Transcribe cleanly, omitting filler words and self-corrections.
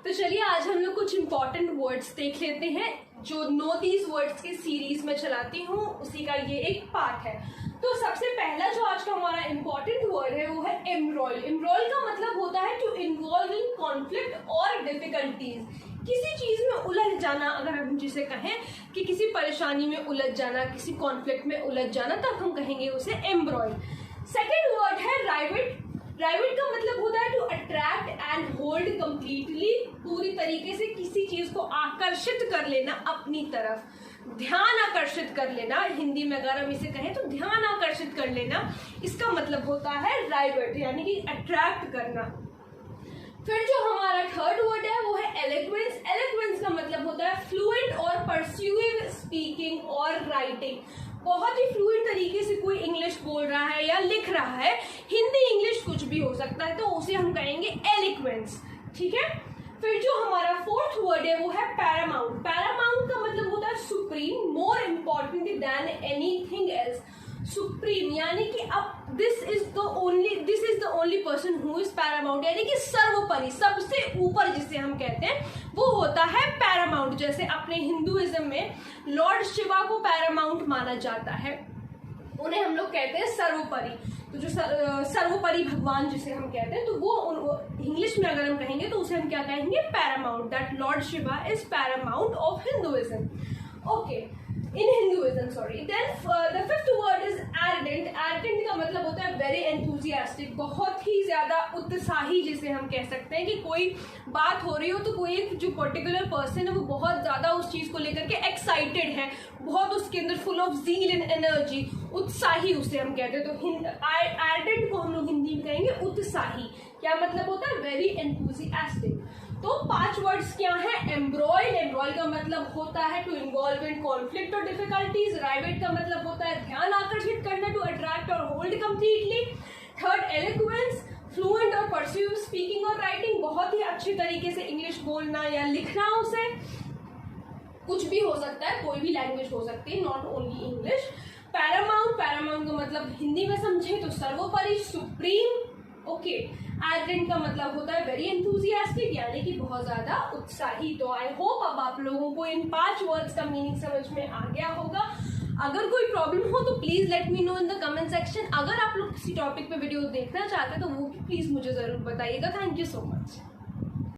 तो चलिए आज हम लोग कुछ इंपॉर्टेंट वर्ड्स देख लेते हैं जो नो दीज वर्ड्स की सीरीज में चलाती हूँ, उसी का ये एक पार्ट है। तो सबसे पहला जो आज का हमारा इंपॉर्टेंट वर्ड है वो है एम्ब्रॉयल। एम्ब्रॉयल का मतलब होता है टू इन्वॉल्व इन कॉन्फ्लिक्ट और डिफिकल्टीज, किसी चीज में उलझ जाना। अगर हम जिसे कहें कि किसी परेशानी में उलझ जाना, किसी कॉन्फ्लिक्ट में उलझ जाना, तब हम कहेंगे उसे एम्ब्रॉयल। सेकेंड वर्ड है राइवेट। राइवेट का मतलब होता है to attract and hold completely, पूरी तरीके से किसी चीज को आकर्षित कर लेना अपनी तरफ, ध्यान आकर्षित कर लेना। हिंदी में अगर हम इसे कहें तो ध्यान आकर्षित कर लेना, इसका मतलब होता है राइवेट, यानी कि अट्रैक्ट करना। फिर जो हमारा थर्ड वर्ड है वो है एलोक्वेंस। एलोक्वेंस का मतलब होता है फ्लुएंट और परस्यूएव स्पीकिंग और राइटिंग, बहुत ही फ्लुएंट तरीके से कोई इंग्लिश बोल रहा है या लिख रहा है, हिंदी इंग्लिश कुछ भी हो सकता है, तो उसे हम कहेंगे एलोक्वेंस। ठीक है। फिर जो हमारा फोर्थ वर्ड है वो है पैरामाउंट। पैरामाउंट का मतलब होता है supreme, more important than anything else. Supreme यानी कि अब this is the only person who is Paramount, यानी कि सर्वोपरि, सबसे ऊपर जिसे हम कहते हैं वो होता है पैरामाउंट। जैसे अपने हिंदुइज्म में लॉर्ड शिवा को पैरामाउंट माना जाता है, उन्हें हम लोग कहते हैं सर्वोपरि। तो जो सर्वोपरि भगवान जिसे हम कहते हैं, तो वो इंग्लिश में अगर हम कहेंगे तो उसे हम क्या कहेंगे, paramount. That lord Shiva is paramount of Hinduism. Okay, in Hinduism, sorry. Then the fifth word is arrogant. Arrogant का मतलब होता है वेरी एंथुजियास्टिक, बहुत ही ज्यादा उत्साही, जिसे हम कह सकते हैं कि कोई बात हो रही हो तो कोई जो पर्टिकुलर पर्सन है वो बहुत ज्यादा उस चीज को लेकर के एक्साइटेड है, बहुत उसके अंदर full of zeal and energy, उत्साही उसे हम कहते हैं। तो एरोगेंट को हम लोग हिंदी में कहेंगे उत्साही। क्या मतलब होता है, वेरी एंथुजियास्टिक। तो 5 वर्ड्स क्या है, एम्ब्रॉयल। एम्ब्रॉयल का मतलब होता है टू इन्वॉल्व इन कॉन्फ्लिक्ट और डिफिकल्टीज। राइवेट का मतलब होता है ध्यान आकर्षित करना, टू अट्रैक्ट और hold completely. Third eloquence, fluent और परस्यूएव स्पीकिंग और राइटिंग, बहुत ही अच्छे तरीके से इंग्लिश बोलना या लिखना, उसे कुछ भी हो सकता है, कोई भी लैंग्वेज हो सकती है, not only English. Paramount, Paramount का मतलब हिंदी में समझे तो सर्वोपरि, सुप्रीम। ओके। एरोगेंट का मतलब होता है वेरी एंथुजियास्टिक, यानी कि बहुत ज्यादा उत्साही। तो आई होप अब आप लोगों को इन 5 वर्ड्स का मीनिंग समझ में आ गया होगा। अगर कोई प्रॉब्लम हो तो please let me know in the comment section. अगर आप लोग किसी टॉपिक पे वीडियो देखना चाहते हैं तो वो भी प्लीज मुझे जरूर बताइएगा। Thank you so much.